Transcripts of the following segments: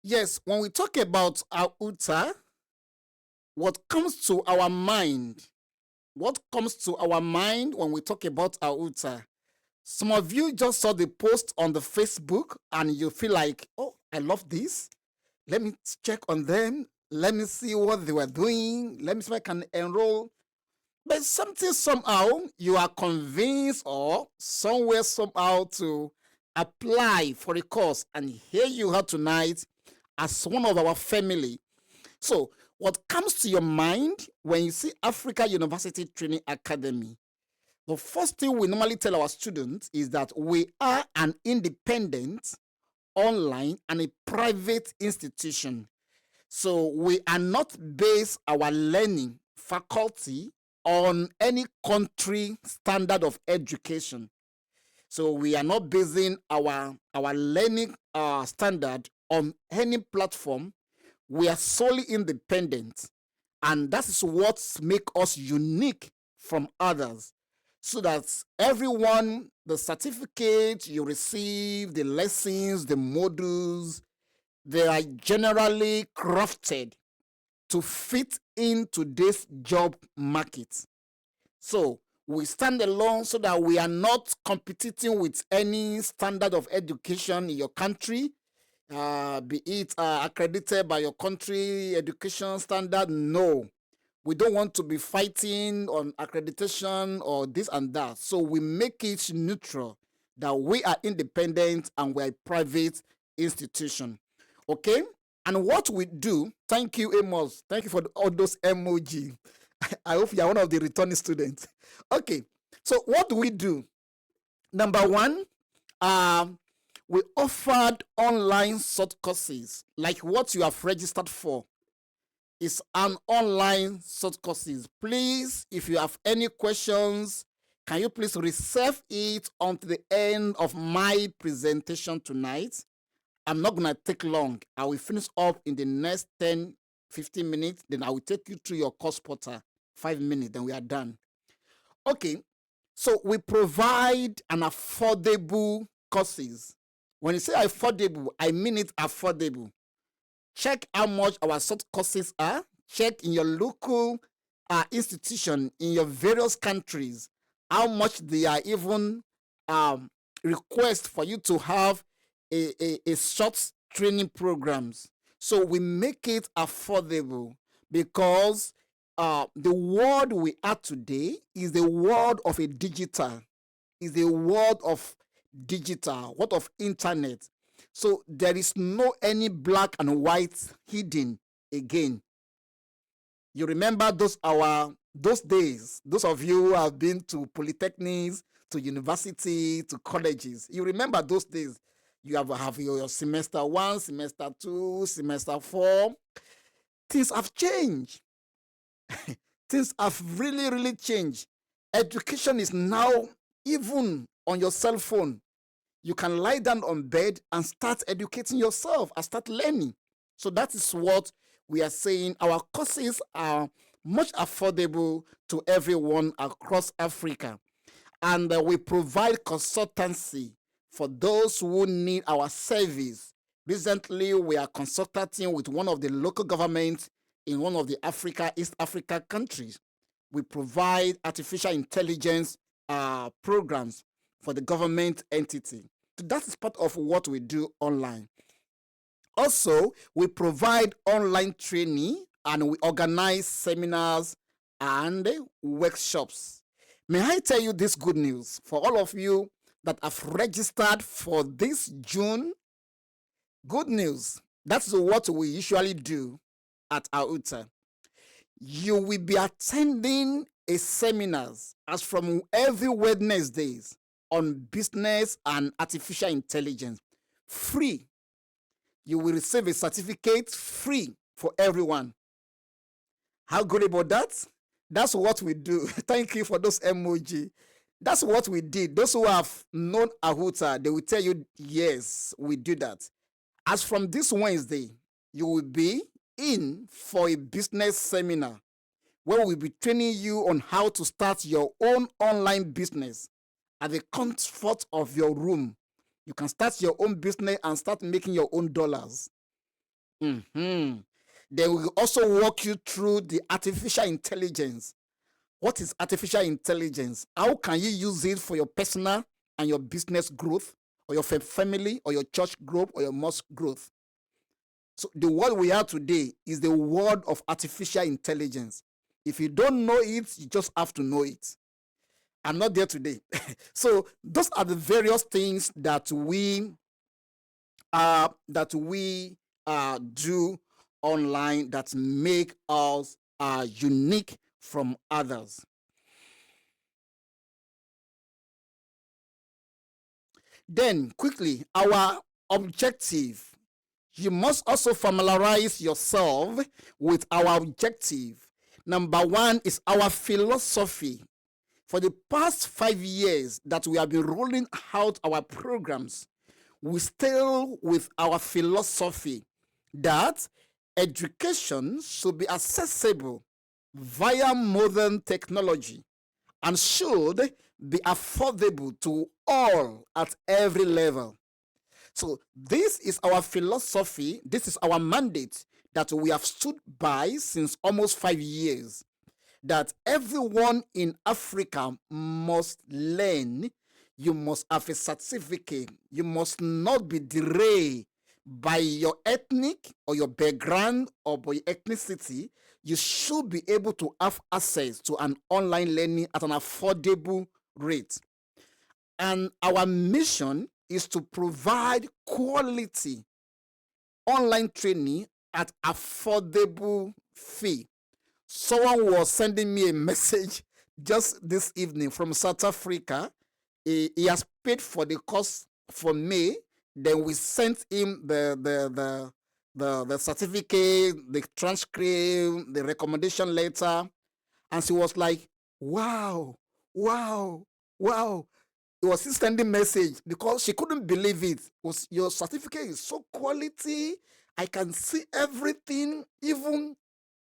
Yes, when we talk about Auta, what comes to our mind? What comes to our mind when we talk about Auta? Some of you just saw the post on the Facebook and you feel like, oh, I love this. Let me check on them. Let me see what they were doing. Let me see if I can enroll. But something somehow you are convinced or somewhere somehow to apply for a course. And here you are tonight as one of our family. So, what comes to your mind when you see Africa University Training Academy? The first thing we normally tell our students is that we are an independent, online, and a private institution. So we are not based our learning faculty on any country standard of education. So we are not basing our learning standard on any platform. We are solely independent, and that is what makes us unique from others. So that everyone, the certificate you receive, the lessons, the modules, they are generally crafted to fit in today's job market. So we stand alone so that we are not competing with any standard of education in your country, be it accredited by your country education standard. No, we don't want to be fighting on accreditation or this and that. So we make it neutral that we are independent and we are a private institution. Okay? And what we do, thank you, Amos. Thank you for all those emoji. I hope you are one of the returning students. Okay, so what do we do? Number one, we offered online short courses like what you have registered for. Is an online short courses. Please, if you have any questions, can you please reserve it until the end of my presentation tonight? I'm not going to take long. I will finish up in the next 10, 15 minutes. Then I will take you through your course portal. 5 minutes, then we are done. Okay, so we provide an affordable courses. When you say affordable, I mean it affordable. Check how much our short courses are. Check in your local institution in your various countries how much they are even request for you to have a short training programs. So we make it affordable because the world we are today is the world of a digital, is the world of digital, what of internet. So there is no any black and white hidden again. You remember those days, those of you who have been to polytechnics, to university, to colleges, you remember those days. You have your semester 1, semester 2, semester 4. Things have changed. Things have really, really changed. Education is now even on your cell phone. You can lie down on bed and start educating yourself and start learning. So that is what we are saying. Our courses are much affordable to everyone across Africa. And we provide consultancy for those who need our service. Recently, we are consulting with one of the local governments in one of the East Africa countries. We provide artificial intelligence programs for the government entity. So that is part of what we do online. Also, we provide online training and we organize seminars and workshops. May I tell you this good news for all of you that have registered for this June? Good news. That's what we usually do at Auta. You will be attending a seminars as from every Wednesdays on business and artificial intelligence. Free. You will receive a certificate free for everyone. How good about that? That's what we do. Thank you for those emoji. That's what we did. Those who have known Auta, they will tell you, yes, we do that. As from this Wednesday, you will be in for a business seminar where we'll be training you on how to start your own online business at the comfort of your room. You can start your own business and start making your own dollars. Mhm. They will also walk you through the artificial intelligence. What is artificial intelligence? How can you use it for your personal and your business growth, or your family, or your church growth, or your mosque growth? So the world we are today is the world of artificial intelligence. If you don't know it, you just have to know it. I'm not there today. So those are the various things that we do online that make us unique from others. Then quickly, our objective. You must also familiarize yourself with our objective. Number one is our philosophy. For the past 5 years that we have been rolling out our programs, we still with our philosophy that education should be accessible via modern technology and should be affordable to all at every level. So this is our philosophy, this is our mandate that we have stood by since almost 5 years, that everyone in Africa must learn. You must have a certificate. You must not be derailed by your ethnic or your background or by your ethnicity. You should be able to have access to an online learning at an affordable rate. And our mission is to provide quality online training at affordable fee. Someone was sending me a message just this evening from South Africa. He has paid for the course for May. Then we sent him the certificate, the transcript, the recommendation letter, and she was like, "Wow, wow, wow." It was still sending message because she couldn't believe it. Was your certificate is so quality. I can see everything, even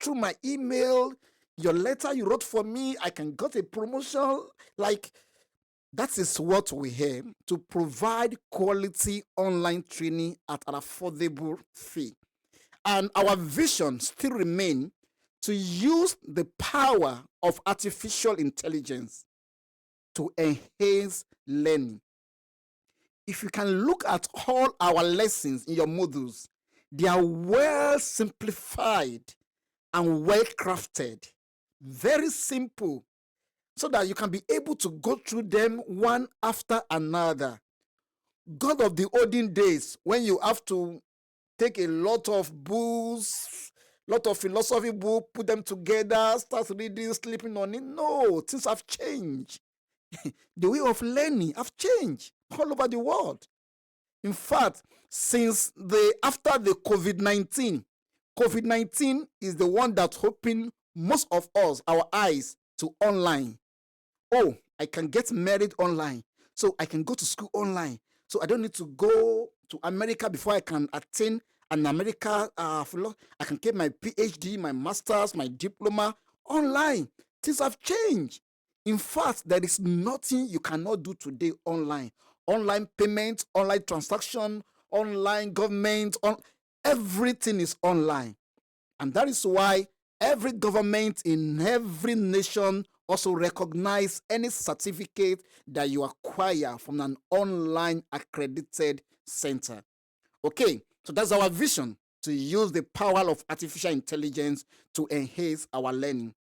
through my email. Your letter you wrote for me, I can get a promotion. Like, that is what we have, to provide quality online training at an affordable fee. And our vision still remain to use the power of artificial intelligence to enhance learning. If you can look at all our lessons in your modules, they are well simplified and well crafted, very simple, so that you can be able to go through them one after another. God of the olden days, when you have to take a lot of books, lot of philosophy book, put them together, start reading, sleeping on it. No, things have changed. The way of learning have changed all over the world. In fact, since the after the COVID-19 is the one that opened most of us, our eyes to online. Oh, I can get married online. So I can go to school online. So I don't need to go to America before I can attain an America. I can get my PhD, my master's, my diploma online. Things have changed. In fact, there is nothing you cannot do today online. Online payment, online transaction, online government, everything is online. And that is why every government in every nation also recognize any certificate that you acquire from an online accredited center. Okay, so that's our vision, to use the power of artificial intelligence to enhance our learning.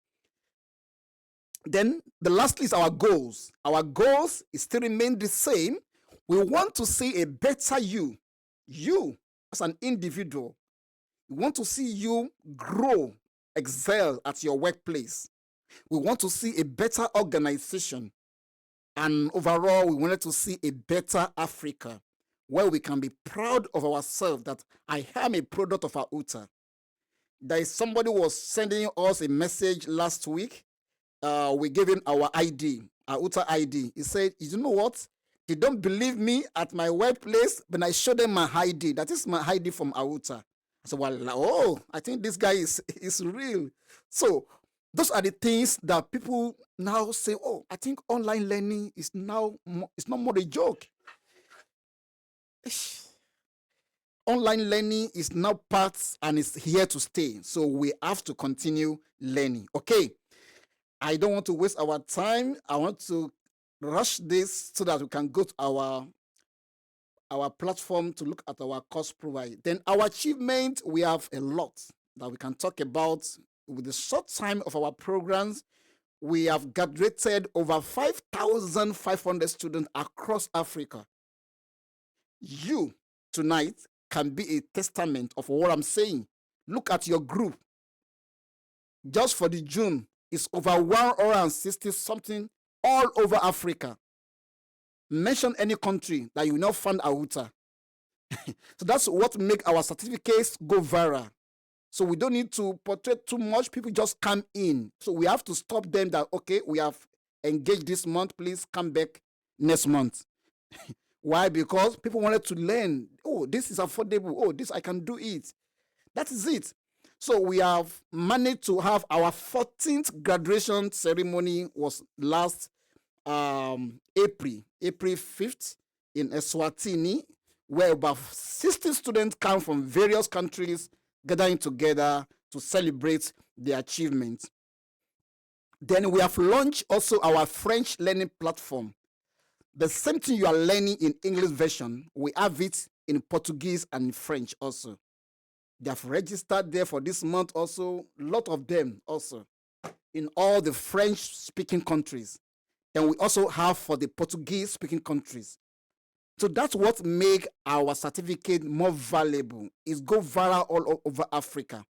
Then the last is our goals. Our goals still remain the same. We want to see a better you as an individual. We want to see you grow, excel at your workplace. We want to see a better organization. And overall, we wanted to see a better Africa where we can be proud of ourselves that I am a product of AUTA. There is somebody who was sending us a message last week. We gave him our ID, AUTA ID. He said, you know what? They don't believe me at my workplace, but I show them my ID. That is my ID from AUTA. I said, well, oh, I think this guy is real. So those are the things that people now say, oh, I think online learning is now, it's not more a joke. online learning is now part and is here to stay. So we have to continue learning. Okay. I don't want to waste our time. I want to rush this so that we can go to our platform to look at our course profile. Then our achievement, we have a lot that we can talk about. With the short time of our programs, we have graduated over 5,500 students across Africa. You tonight can be a testament of what I'm saying. Look at your group. Just for the June, it's over 160 something all over Africa. Mention any country that you will not find AUTA. So that's what make our certificates go viral. So we don't need to portray too much. People just come in. So we have to stop them that, okay, we have engaged this month. Please come back next month. Why? Because people wanted to learn. Oh, this is affordable. Oh, this, I can do it. That is it. So we have managed to have our 14th graduation ceremony was last April 5th in Eswatini, where about 60 students come from various countries gathering together to celebrate their achievements. Then we have launched also our French learning platform. The same thing you are learning in English version, we have it in Portuguese and French also. They have registered there for this month also, a lot of them also, in all the French-speaking countries. And we also have for the Portuguese-speaking countries. So that's what makes our certificate more valuable. It's go viral all over Africa.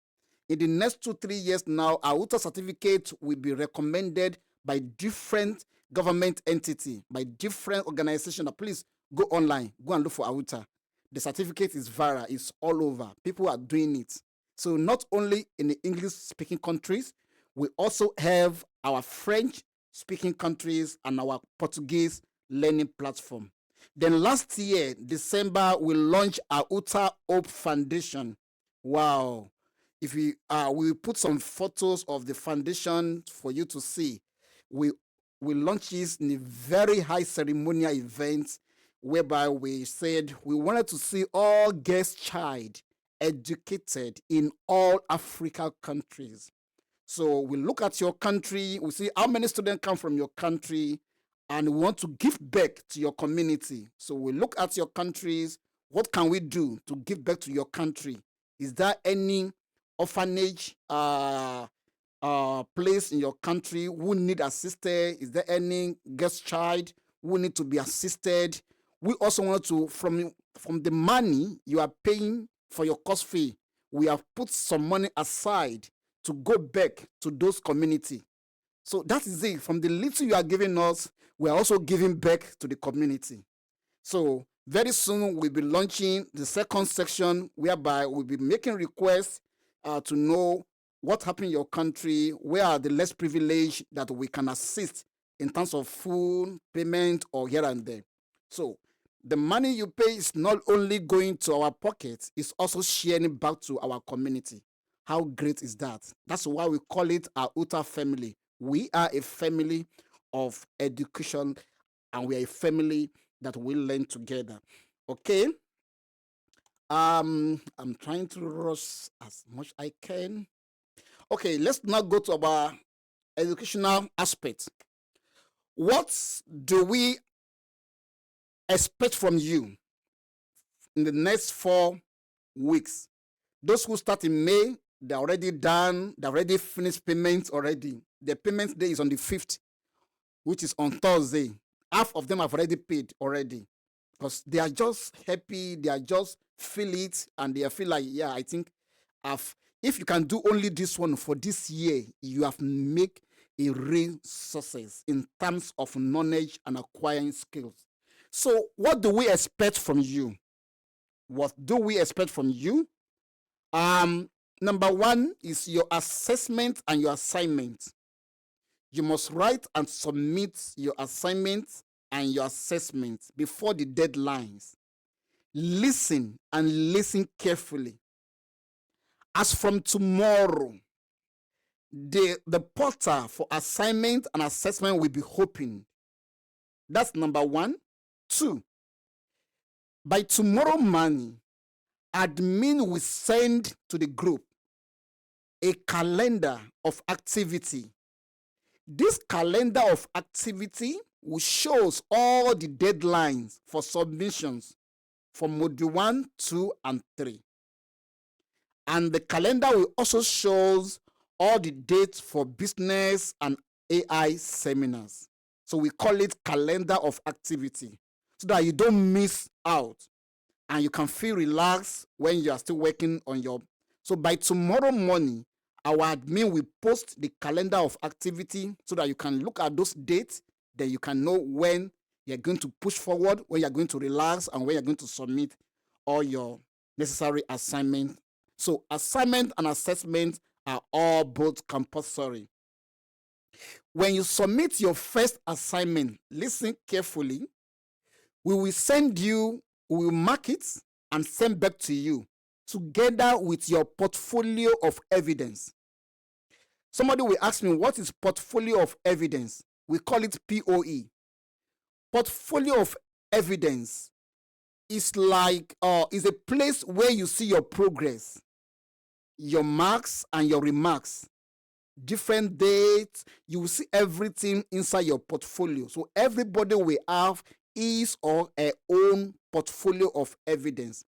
In the next 2-3 years now, our AUTA certificate will be recommended by different government entity, by different organizations. Please go online, go and look for AUTA. The certificate is viral, it's all over. People are doing it. So not only in the English-speaking countries, we also have our French-speaking countries and our Portuguese learning platform. Then last year, December, we launched our AUTA Hope Foundation. Wow. If we put some photos of the foundation for you to see. We launched this in a very high ceremonial event whereby we said we wanted to see all guest child educated in all Africa countries. So we look at your country, we see how many students come from your country, and we want to give back to your community. So we look at your countries, what can we do to give back to your country? Is there any orphanage place in your country who need assisted? Is there any guest child who need to be assisted? We also want to, from the money you are paying for your course fee, we have put some money aside to go back to those community. So that is it. From the little you are giving us, we are also giving back to the community. So very soon we'll be launching the second section whereby we'll be making requests to know what happened in your country, where are the less privileged that we can assist in terms of food, payment, or here and there. So the money you pay is not only going to our pockets, it's also sharing back to our community. How great is that? That's why we call it our AUTA family. We are a family of education, and we are a family that will learn together. Okay? I'm trying to rush as much I can. Okay, let's now go to our educational aspect. What do we expect from you in the next 4 weeks? Those who start in May, they're already done, they already finished payments already. The payment day is on the 5th, which is on Thursday. Half of them have already paid already because they are just happy, they are just feel it, and they feel like, yeah, I think if you can do only this one for this year, you have made a real success in terms of knowledge and acquiring skills. So what do we expect from you? What do we expect from you? Number one is your assessment and your assignment. You must write and submit your assignment and your assessment before the deadlines. Listen and listen carefully. As from tomorrow, the portal for assignment and assessment will be open. That's number one. Two, by tomorrow morning, admin will send to the group a calendar of activity. This calendar of activity will show all the deadlines for submissions for module 1, 2, and 3. And the calendar will also show all the dates for business and AI seminars. So we call it calendar of activity, so that you don't miss out and you can feel relaxed when you are still working on your. So by tomorrow morning, our admin will post the calendar of activity so that you can look at those dates. Then you can know when you're going to push forward, when you're going to relax, and when you're going to submit all your necessary assignments. So assignment and assessment are all both compulsory. When you submit your first assignment, listen carefully. We will mark it and send back to you together with your portfolio of evidence. Somebody will ask me, what is portfolio of evidence? We call it POE. Portfolio of evidence is is a place where you see your progress, your marks and your remarks, different dates. You will see everything inside your portfolio. So everybody will have his or her own portfolio of evidence.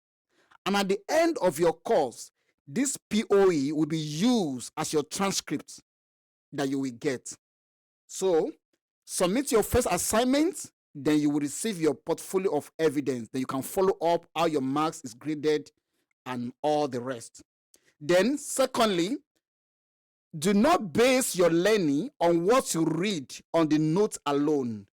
And at the end of your course, this POE will be used as your transcript that you will get. So submit your first assignment, then you will receive your portfolio of evidence. Then you can follow up how your marks is graded and all the rest. Then secondly, do not base your learning on what you read on the notes alone.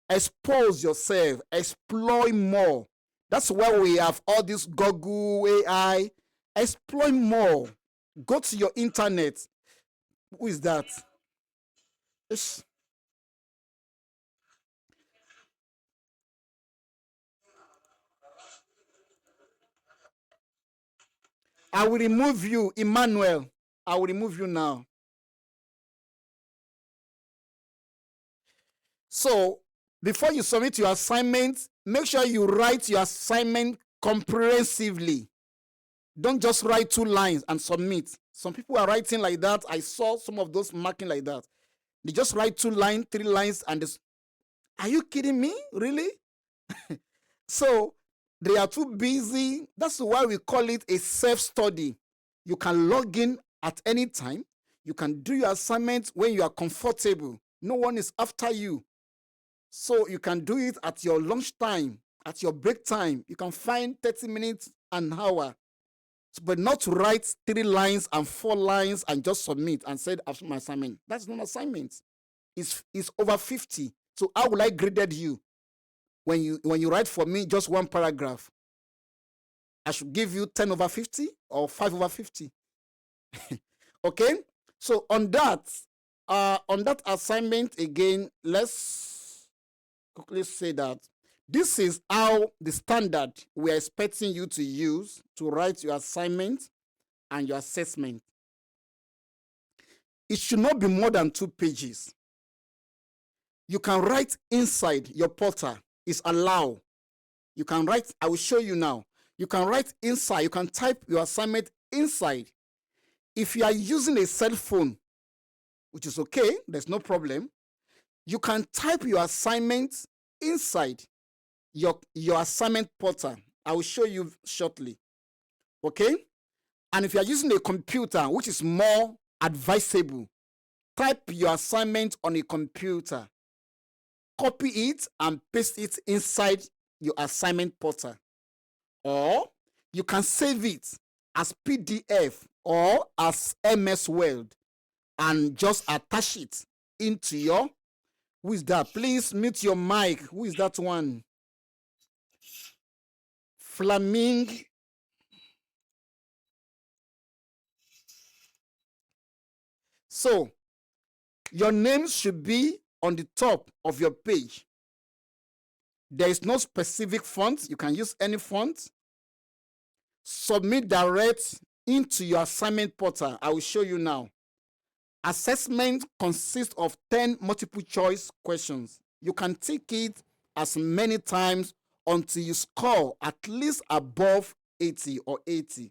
Expose yourself, explore more. That's why we have all this Google, AI. Explore more. Go to your internet. Who is that? It's... I will remove you, Emmanuel. I will remove you now. So before you submit your assignment, make sure you write your assignment comprehensively. Don't just write 2 lines and submit. Some people are writing like that. I saw some of those marking like that. They just write 2 lines, 3 lines, and this. Are you kidding me? Really? So they are too busy. That's why we call it a self-study. You can log in at any time. You can do your assignment when you are comfortable. No one is after you. So you can do it at your lunch time, at your break time. You can find 30 minutes, an hour. But not to write 3 lines and 4 lines and just submit and say after my assignment. That's not assignment. It's over 50. So how will I graded you when you write for me just 1 paragraph? I should give you 10 over 50 or 5 over 50. Okay? So on that assignment again, let's quickly say that this is how the standard we are expecting you to use to write your assignment and your assessment. It should not be more than 2 pages. You can write inside your portal. It's allowed. You can write, I will show you now. You can write inside. You can type your assignment inside. If you are using a cell phone, which is okay, there's no problem, you can type your assignment inside your assignment portal. I will show you shortly. Okay? And if you are using a computer, which is more advisable, type your assignment on a computer. Copy it and paste it inside your assignment portal. Or you can save it as PDF or as MS Word and just attach it into your. Who is that? Please mute your mic. Who is that one? Flaming. So your name should be on the top of your page. There is no specific font. You can use any font. Submit direct into your assignment portal. I will show you now. Assessment consists of 10 multiple choice questions. You can take it as many times until you score at least above 80 or 80.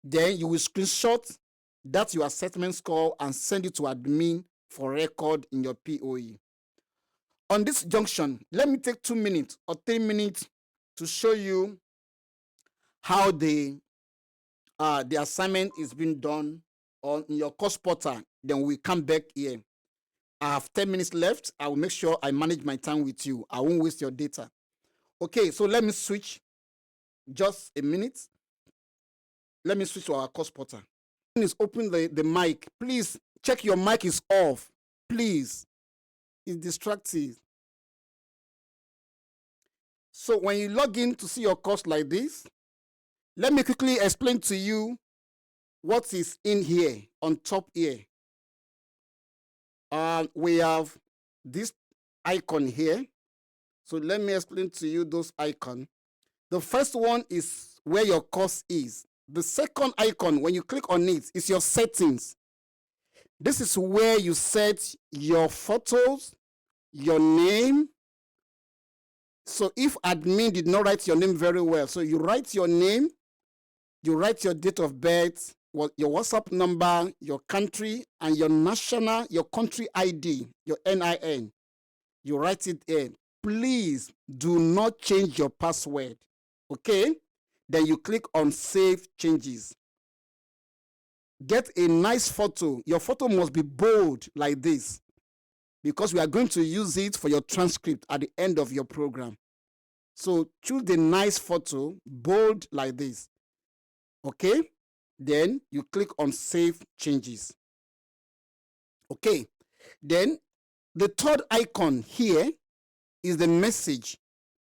Then you will screenshot that your assessment score and send it to admin for record in your POE. On this junction, let me take 2 minutes or 3 minutes to show you how the assignment is being done on your course portal. Then we come back here. I have 10 minutes left. I will make sure I manage my time with you. I won't waste your data. Okay, so let me switch. Just a minute. Let me switch to our course portal. Please open the mic. Please check your mic is off. Please. It's distracting. So when you log in to see your course like this, let me quickly explain to you what is in here, on top here. We have this icon here. So let me explain to you those icons. The first one is where your course is. The second icon, when you click on it, is your settings. This is where you set your photos, your name. So if admin did not write your name very well, so you write your name, you write your date of birth, your WhatsApp number, your country, and your country ID, your NIN. You write it in. Please do not change your password. Okay? Then you click on Save Changes. Get a nice photo. Your photo must be bold like this, because we are going to use it for your transcript at the end of your program. So choose the nice photo, bold like this. Okay? Then you click on Save Changes. Okay. Then the third icon here is the message.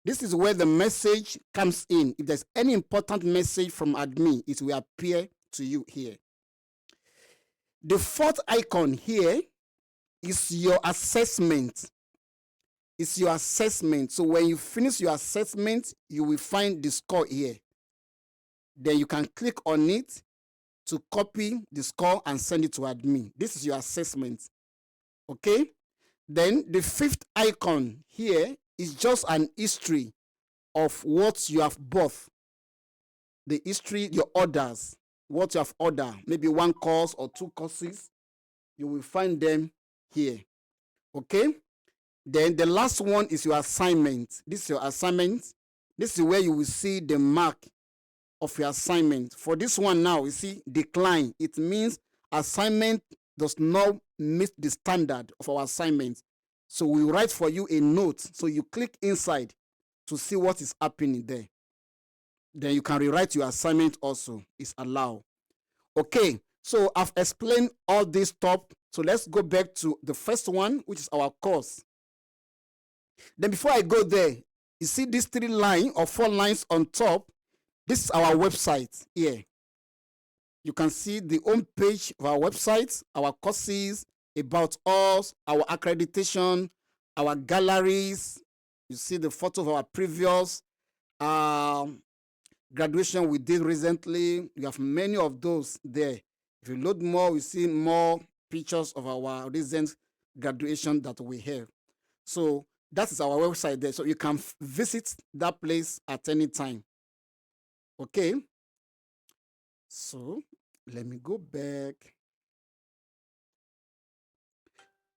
This is where the message comes in. If there's any important message from admin, it will appear to you here. The fourth icon here is your assessment. It's your assessment. So when you finish your assessment, you will find the score here. Then you can click on it to copy the score and send it to admin. This is your assessment. Okay? Then the fifth icon here is just an history of what you have bought. The history, your orders, what you have ordered, maybe 1 course or 2 courses, you will find them here. Okay? Then the last one is your assignment. This is your assignment. This is where you will see the mark of your assignment. For this one now, you see decline. It means assignment does not meet the standard of our assignment. So we write for you a note. So you click inside to see what is happening there. Then you can rewrite your assignment also. It's allowed. Okay, so I've explained all this stuff. So let's go back to the first one, which is our course. Then before I go there, you see these 3 lines or 4 lines on top. This is our website here. You can see the home page of our website, our courses, about us, our accreditation, our galleries. You see the photo of our previous graduation we did recently. You have many of those there. If you load more, we see more pictures of our recent graduation that we have. So that is our website there. So you can visit that place at any time. Okay. So let me go back.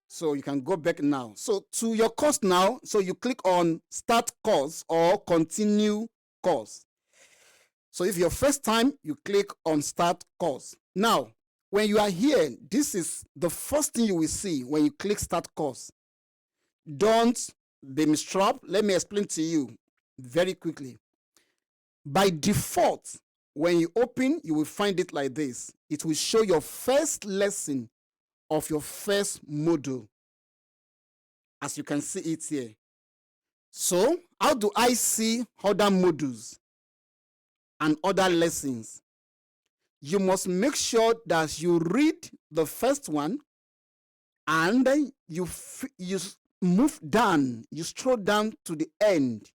So you can go back now. So to your course now, so you click on Start Course or Continue Course. So if your first time, you click on Start Course. Now, when you are here, this is the first thing you will see when you click Start Course. Don't be mistrapped. Let me explain to you very quickly. By default, when you open, you will find it like this. It will show your first lesson of your first module, as you can see it here. So how do I see other modules and other lessons? You must make sure that you read the first one and then you move down, you scroll down to the end.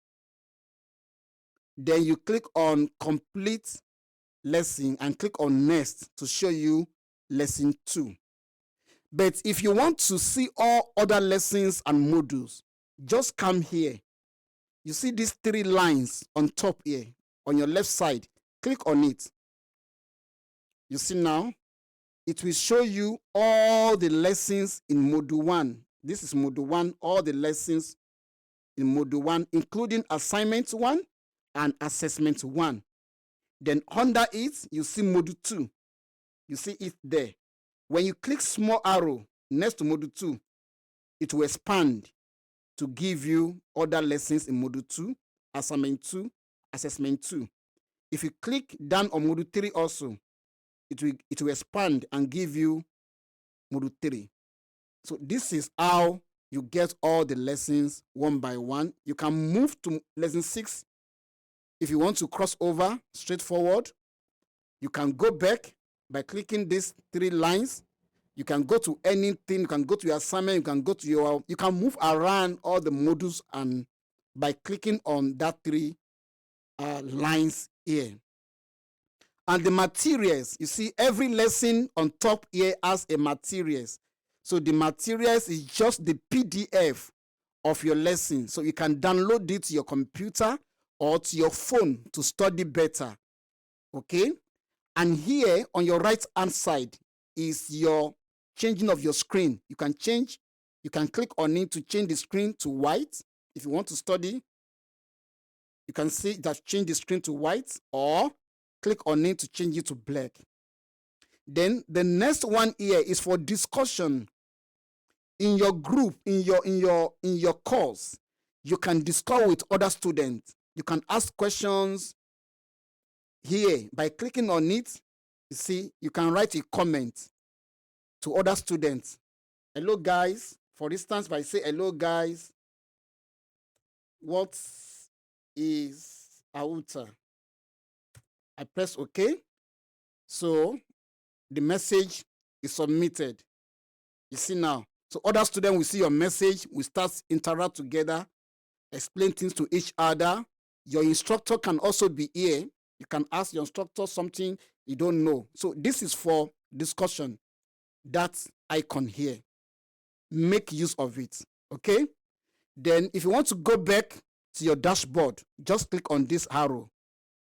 Then you click on Complete Lesson and click on Next to show you lesson 2. But if you want to see all other lessons and modules, just come here. You see these 3 lines on top here. on your left side. Click on it. You see now, it will show you all the lessons in Module 1. This is Module 1, all the lessons in Module 1, including Assignment 1 and Assessment 1. Then under it, you see Module 2. You see it there. When you click small arrow next to Module 2, it will expand to give you other lessons in Module 2, Assignment 2, Assessment 2. If you click down on Module 3 also, it will expand and give you Module 3. So this is how you get all the lessons one by one. You can move to lesson 6 if you want to cross over straightforward. You can go back by clicking these 3 lines. You can go to anything. You can go to your assignment. You can move around all the modules and by clicking on that 3 lines here. And the materials, you see every lesson on top here has a materials. So the materials is just the PDF of your lesson. So you can download it to your computer or to your phone to study better. Okay? And here on your right hand side is your changing of your screen. You can click on it to change the screen to white. If you want to study, you can see that change the screen to white, or click on it to change it to black. Then the next one here is for discussion. In your group, in your course, you can discuss with other students. You can ask questions here by clicking on it. You see, you can write a comment to other students. Hello guys. For instance, if I say hello guys, what is AUTA? I press OK. So the message is submitted. You see now. So other students will see your message. We start interact together, explain things to each other. Your instructor can also be here. You can ask your instructor something you don't know. So this is for discussion. That icon here. Make use of it. Okay? Then if you want to go back to your dashboard, just click on this arrow.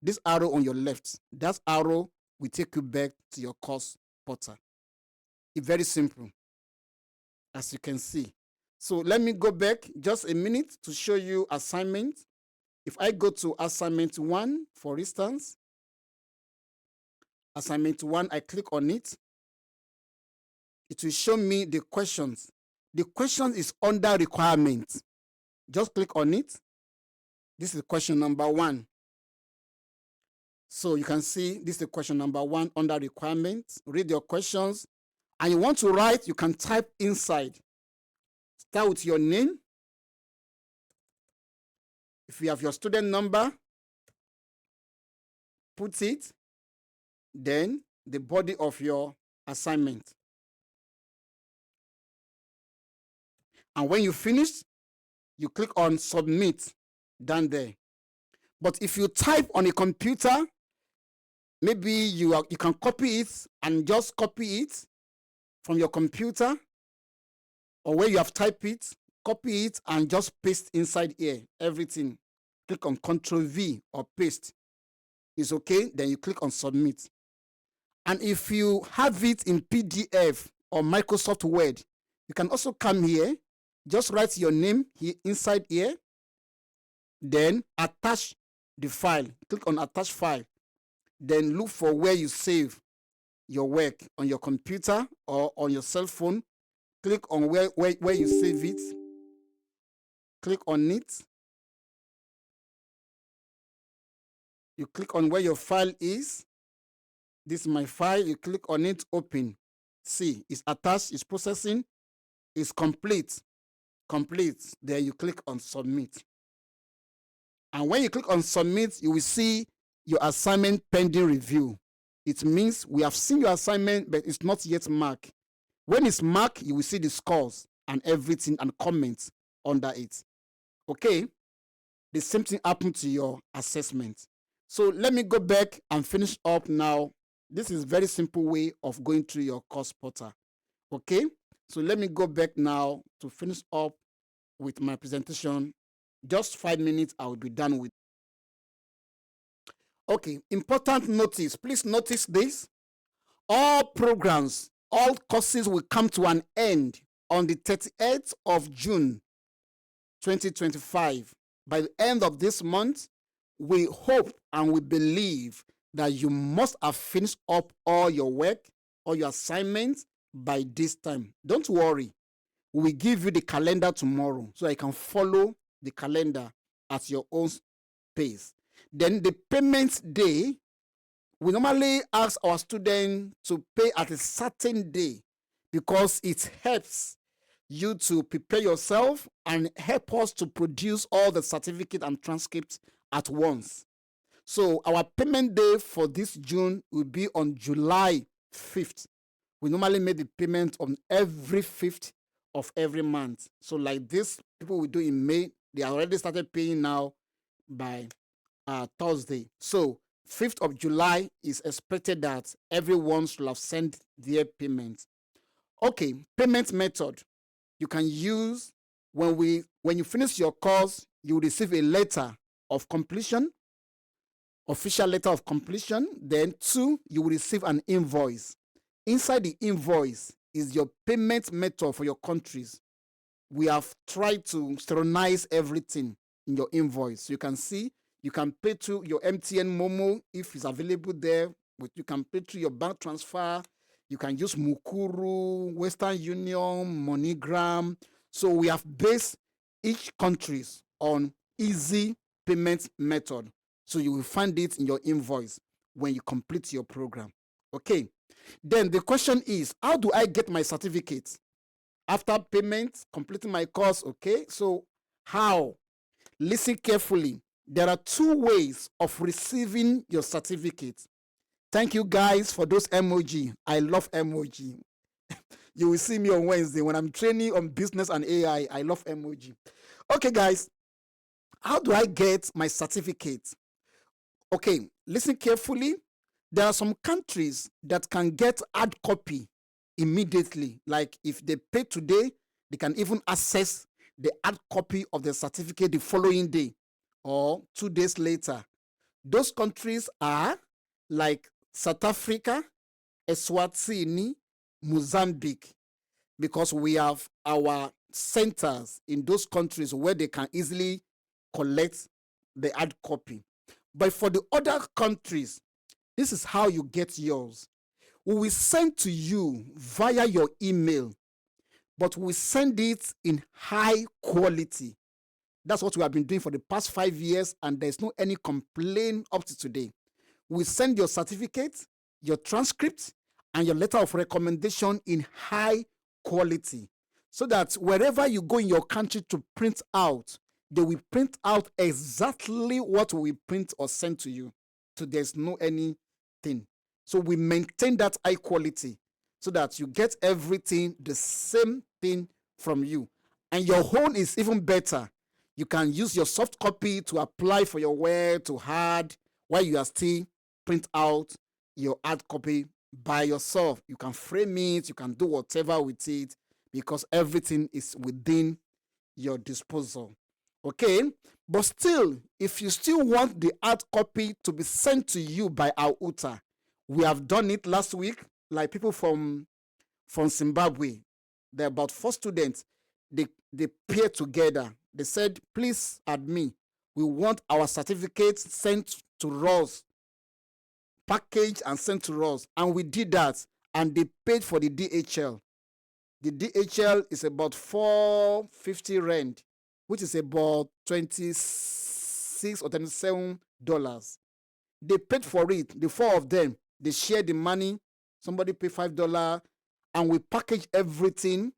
This arrow on your left. That arrow will take you back to your course portal. It's very simple, as you can see. So let me go back just a minute to show you assignment. If I go to assignment 1, for instance, assignment 1, I click on it. It will show me the questions. The question is under requirement. Just click on it. This is question number 1. So you can see this is question number 1 under requirements. Read your questions. And you want to write, you can type inside. Start with your name. If you have your student number, put it. Then the body of your assignment. And when you finish, you click on submit down there. But if you type on a computer, maybe you can copy it and just copy it from your computer, or where you have typed it, copy it and just paste inside here, everything. Click on Ctrl+V or paste. It's okay, then you click on submit. And if you have it in PDF or Microsoft Word, you can also come here, just write your name here inside here, then attach the file. Click on attach file. Then look for where you save your work on your computer or on your cell phone. Click on where you save it. Click on it. You click on where your file is. This is my file. You click on it, open. See, it's attached, it's processing, it's complete. Complete. Then you click on submit. And when you click on submit, you will see your assignment pending review. It means we have seen your assignment, but it's not yet marked. When it's marked, you will see the scores and everything and comments under it. Okay? The same thing happened to your assessment. So let me go back and finish up now. This is a very simple way of going through your course portal. Okay? So let me go back now to finish up with my presentation. Just 5 minutes, I will be done with. Okay, important notice. Please notice this. All programs, all courses will come to an end on the 38th of June 2025. By the end of this month, we hope and we believe that you must have finished up all your work, all your assignments by this time. Don't worry. We give you the calendar tomorrow so I can follow the calendar at your own pace. Then the payment day, we normally ask our students to pay at a certain day because it helps you to prepare yourself and help us to produce all the certificate and transcripts at once. So our payment day for this June will be on July 5th. We normally make the payment on every 5th of every month. So like this, people will do in May. They already started paying now by Thursday. So 5th of July is expected that everyone should have sent their payment. Okay, payment method you can use when you finish your course, you receive a letter of completion, official letter of completion. Then 2, you will receive an invoice. Inside the invoice is your payment method for your countries. We have tried to sterilize everything in your invoice. You can see you can pay to your MTN Momo if it's available there, but you can pay through your bank transfer. You can use Mukuru, Western Union, MoneyGram. So we have based each countries on easy payment method. So you will find it in your invoice when you complete your program. Okay. Then the question is, how do I get my certificate? After payment, completing my course, okay? So how? Listen carefully. There are 2 ways of receiving your certificate. Thank you guys for those emoji. I love emoji. You will see me on Wednesday when I'm training on business and AI. I love emoji. Okay, guys. How do I get my certificate? Okay, listen carefully. There are some countries that can get hard copy immediately. Like if they pay today, they can even access the hard copy of the certificate the following day or 2 days later. Those countries are like South Africa, Eswatini, Mozambique, because we have our centers in those countries where they can easily collect the hard copy. But for the other countries, this is how you get yours. We will send to you via your email, but we send it in high quality. That's what we have been doing for the past 5 years, and there's no any complaint up to today. We send your certificate, your transcript, and your letter of recommendation in high quality, so that wherever you go in your country to print out, they will print out exactly what we print or send to you. So there's no anything. So we maintain that high quality so that you get everything, the same thing from you. And your own is even better. You can use your soft copy to apply for your wear to hard while you are still print out your hard copy by yourself. You can frame it, you can do whatever with it because everything is within your disposal. Okay, but still, if you still want the hard copy to be sent to you by AUTA, we have done it last week. Like people from Zimbabwe, there are about 4 students. They paired together. They said, please admit, we want our certificates sent to us, packaged and sent to us. And we did that, and they paid for the DHL. The DHL is about 450 rand, which is about $26 or $27. They paid for it. The 4 of them, they shared the money. Somebody paid $5, and we package everything.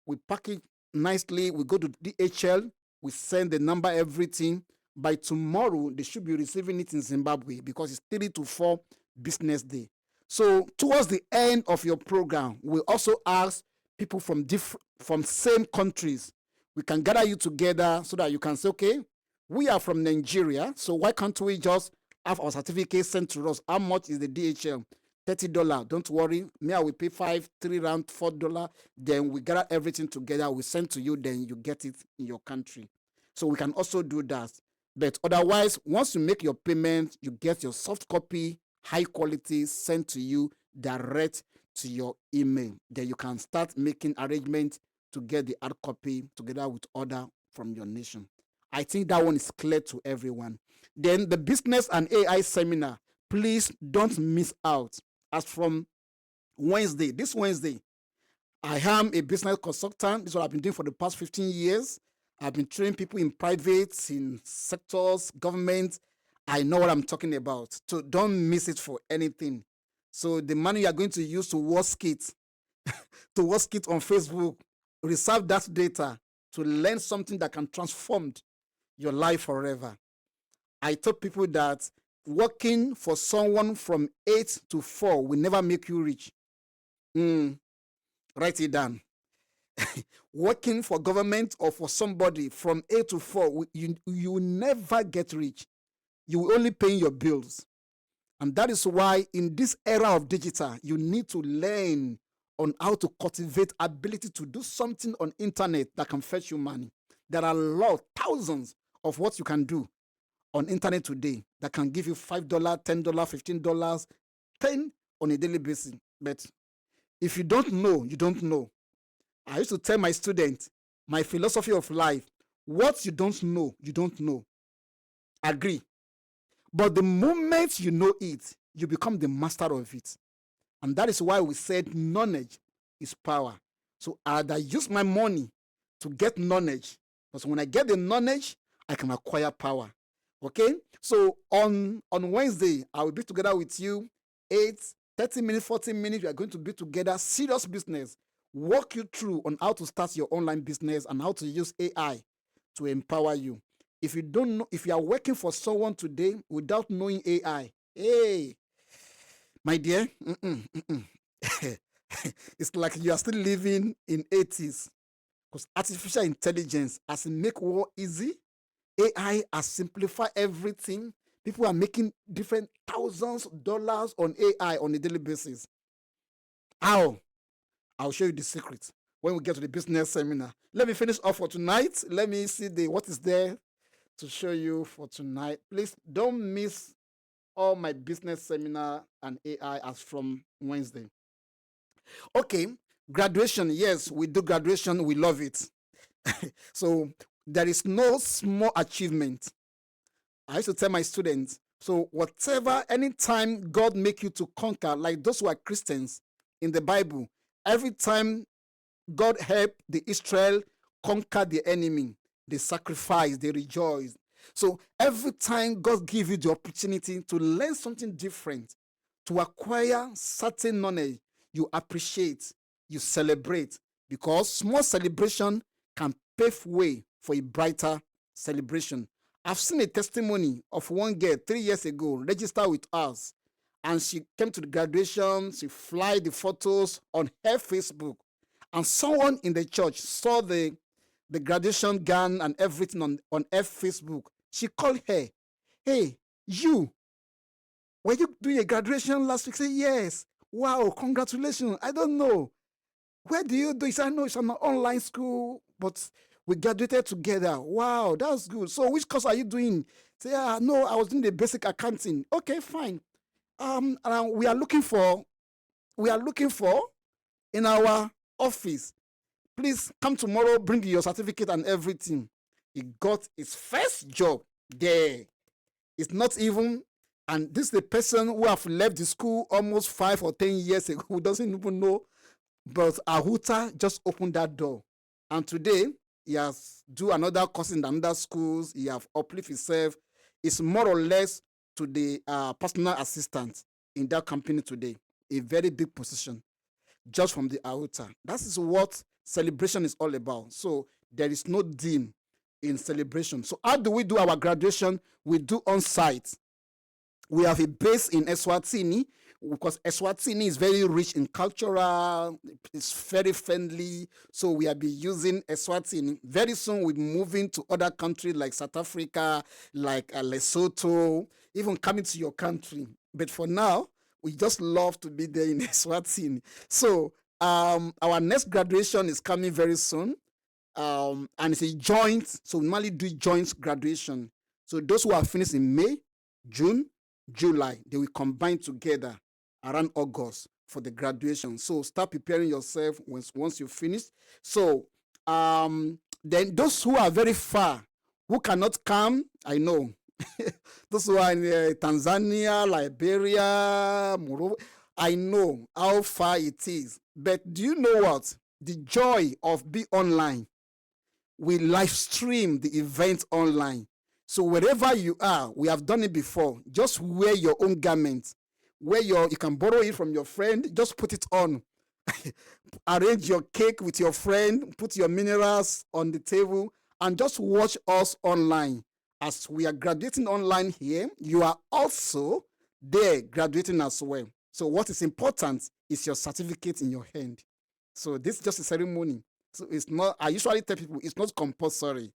We package nicely. We go to DHL. We send the number, everything. By tomorrow, they should be receiving it in Zimbabwe because it's 3 to 4 business day. So towards the end of your program, we also ask people from same countries. We can gather you together so that you can say, okay, we are from Nigeria, so why can't we just have our certificate sent to us? How much is the DHL? $30. Don't worry, me, I will pay $5, $3, $4. Then we gather everything together, we send to you, then you get it in your country. So we can also do that. But otherwise, once you make your payment, you get your soft copy, high quality, sent to you direct to your email. Then you can start making arrangements to get the hard copy together with order from your nation. I think that one is clear to everyone. Then the business and AI seminar, please don't miss out. As from Wednesday, this Wednesday, I am a business consultant. This is what I've been doing for the past 15 years. I've been training people in private, in sectors, government. I know what I'm talking about. So don't miss it for anything. So the money you are going to use to work it, to work it on Facebook, reserve that data to learn something that can transform your life forever. I told people that working for someone from 8 to 4 will never make you rich. Write it down. Working for government or for somebody from 8 to 4, you will never get rich. You will only pay your bills. And that is why in this era of digital, you need to learn on how to cultivate ability to do something on internet that can fetch you money. There are thousands of what you can do on internet today that can give you $5, $10, $15, 10 on a daily basis. But if you don't know, you don't know. I used to tell my students, my philosophy of life, what you don't know, you don't know. Agree. But the moment you know it, you become the master of it. And that is why we said knowledge is power. So I use my money to get knowledge. Because when I get the knowledge, I can acquire power. Okay? So on Wednesday, I will be together with you 30 minutes, 40 minutes. We are going to be together, serious business. Walk you through on how to start your online business and how to use AI to empower you. If you don't know, if you are working for someone today without knowing AI, hey, my dear, it's like you are still living in 80s. Because artificial intelligence has make war easy. AI has simplified everything. People are making different thousands of dollars on AI on a daily basis. How? I'll show you the secret when we get to the business seminar. Let me finish off for tonight. Let me see what is there to show you for tonight. Please don't miss all my business seminar and AI as from Wednesday. Okay, graduation. Yes, we do graduation. We love it. So there is no small achievement. I used to tell my students, so whatever, anytime God make you to conquer, like those who are Christians in the Bible, every time God helped the Israel conquer the enemy, they sacrifice, they rejoice. So every time God gives you the opportunity to learn something different, to acquire certain knowledge, you appreciate, you celebrate, because small celebration can pave way for a brighter celebration. I've seen a testimony of one girl 3 years ago registered with us, and she came to the graduation, she fly the photos on her Facebook, and someone in the church saw the graduation gown and everything on her Facebook. She called her, hey, you, were you doing a graduation last week? Say, yes. Wow, congratulations. I don't know. Where do you do it? I know it's an online school, but we graduated together. Wow, that's good. So which course are you doing? Say, no, I was doing the basic accounting. Okay, fine. We are looking for in our office. Please come tomorrow, bring your certificate and everything. He got his first job there. It's not even, and this is the person who have left the school almost 5 or 10 years ago, who doesn't even know, but Ahuta just opened that door. And today, he has do another course in another schools. He have uplift himself. It's more or less to the personal assistant in that company today. A very big position, just from the Ahuta. That is what celebration is all about. So there is no dim in celebration. So how do we do our graduation? We do on site. We have a base in Eswatini, because Eswatini is very rich in cultural, it's very friendly. So we will be using Eswatini. Very soon we'll be moving to other countries like South Africa, like Lesotho, even coming to your country. But for now, we just love to be there in Eswatini. So our next graduation is coming very soon. And it's a joint, so we normally do joint graduation. So those who are finished in May, June, July, they will combine together around August for the graduation. So start preparing yourself once you finish. So then those who are very far, who cannot come, I know. Those who are in Tanzania, Liberia, Morocco, I know how far it is. But do you know what? The joy of be online. We live stream the event online. So wherever you are, we have done it before. Just wear your own garment. You can borrow it from your friend. Just put it on. Arrange your cake with your friend. Put your minerals on the table and just watch us online. As we are graduating online here, you are also there graduating as well. So what is important is your certificate in your hand. So this is just a ceremony. So it's not, I usually tell people it's not compulsory.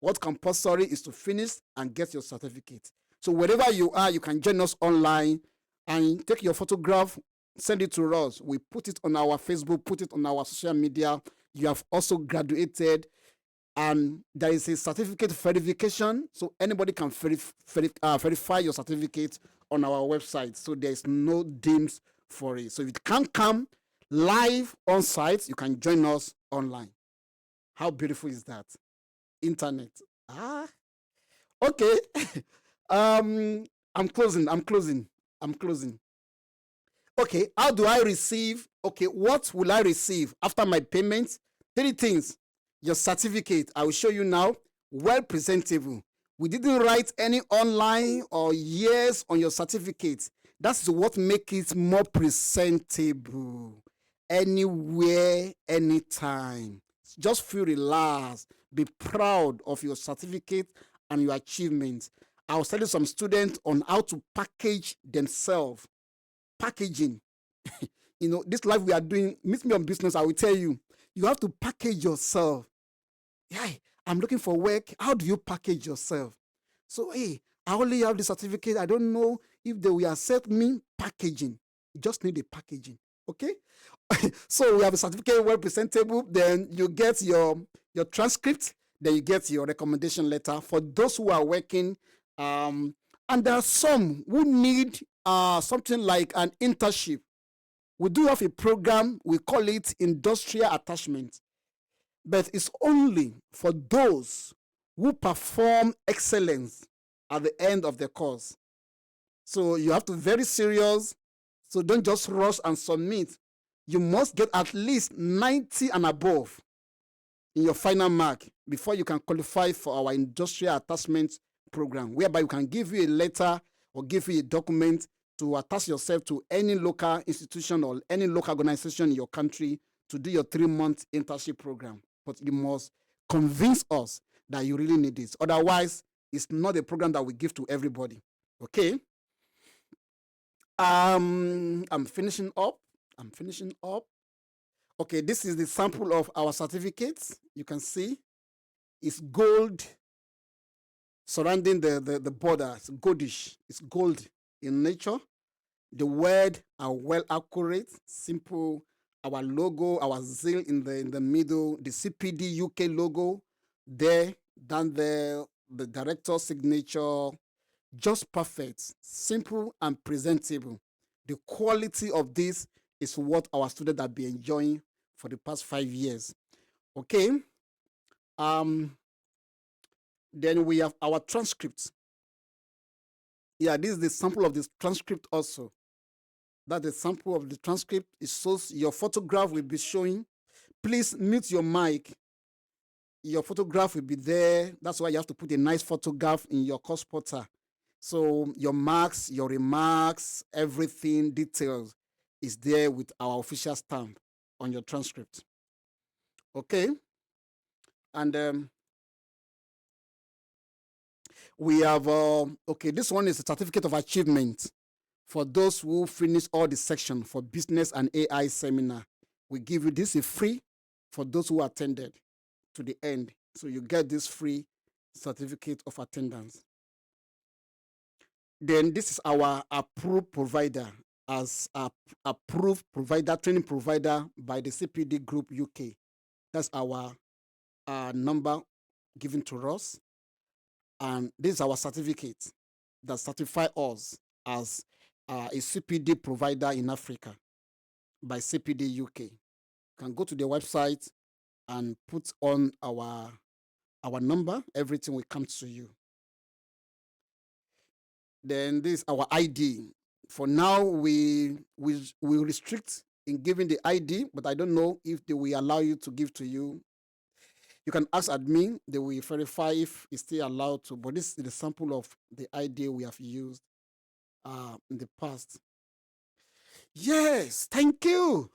What compulsory is to finish and get your certificate. So wherever you are, you can join us online and take your photograph, send it to us. We put it on our Facebook, put it on our social media. You have also graduated, and there is a certificate verification. So anybody can verify your certificate on our website. So there's no dims for it. So if you can't come live on site, you can join us online. How beautiful is that? Internet. Okay. I'm closing. Okay, how do I receive? Okay, what will I receive after my payment? 3 things. Your certificate, I will show you now. Well presentable. We didn't write any online or years on your certificate. That's what makes it more presentable. Anywhere, anytime. Just feel relaxed. Be proud of your certificate and your achievements. I was telling some students on how to package themselves. Packaging. This life we are doing, meet me on business, I will tell you. You have to package yourself. Yeah, I'm looking for work. How do you package yourself? So, hey, I only have the certificate. I don't know if they will accept me. Packaging. You just need the packaging. Okay? So we have a certificate, well presentable. Then you get your transcript. Then you get your recommendation letter for those who are working. And there are some who need something like an internship. We do have a program. We call it industrial attachment. But it's only for those who perform excellence at the end of the course. So you have to be very serious. So don't just rush and submit. You must get at least 90 and above in your final mark before you can qualify for our industrial attachment program, whereby we can give you a letter or give you a document to attach yourself to any local institution or any local organization in your country to do your 3-month internship program. But you must convince us that you really need this. Otherwise, it's not a program that we give to everybody. Okay? I'm finishing up. Okay, this is the sample of our certificates. You can see it's gold surrounding the border. It's goldish. It's gold in nature. The words are well accurate, simple. Our logo, our zeal in the middle, the CPD UK logo there, down there, the director's signature, just perfect, simple and presentable. The quality of this is what our students have been enjoying for the past 5 years. Okay. Then we have our transcripts. Yeah, this is the sample of this transcript also. That's the sample of the transcript. It shows your photograph will be showing. Please mute your mic. Your photograph will be there. That's why you have to put a nice photograph in your course portal. So your marks, your remarks, everything, details is there with our official stamp on your transcript. Okay. And we have, okay, this one is a certificate of achievement for those who finish all the section for business and AI seminar. We give you this is free for those who attended to the end. So you get this free certificate of attendance. Then this is our approved provider as approved provider, training provider by the CPD Group UK. That's our number given to us. And this is our certificate that certify us as a CPD provider in Africa by CPD UK. You can go to the website and put on our number. Everything will come to you. Then this is our ID. For now, we restrict in giving the ID, but I don't know if they will allow you to give to you. You can ask admin, they will verify if it's still allowed to, but this is the sample of the ID we have used in the past. Yes, thank you.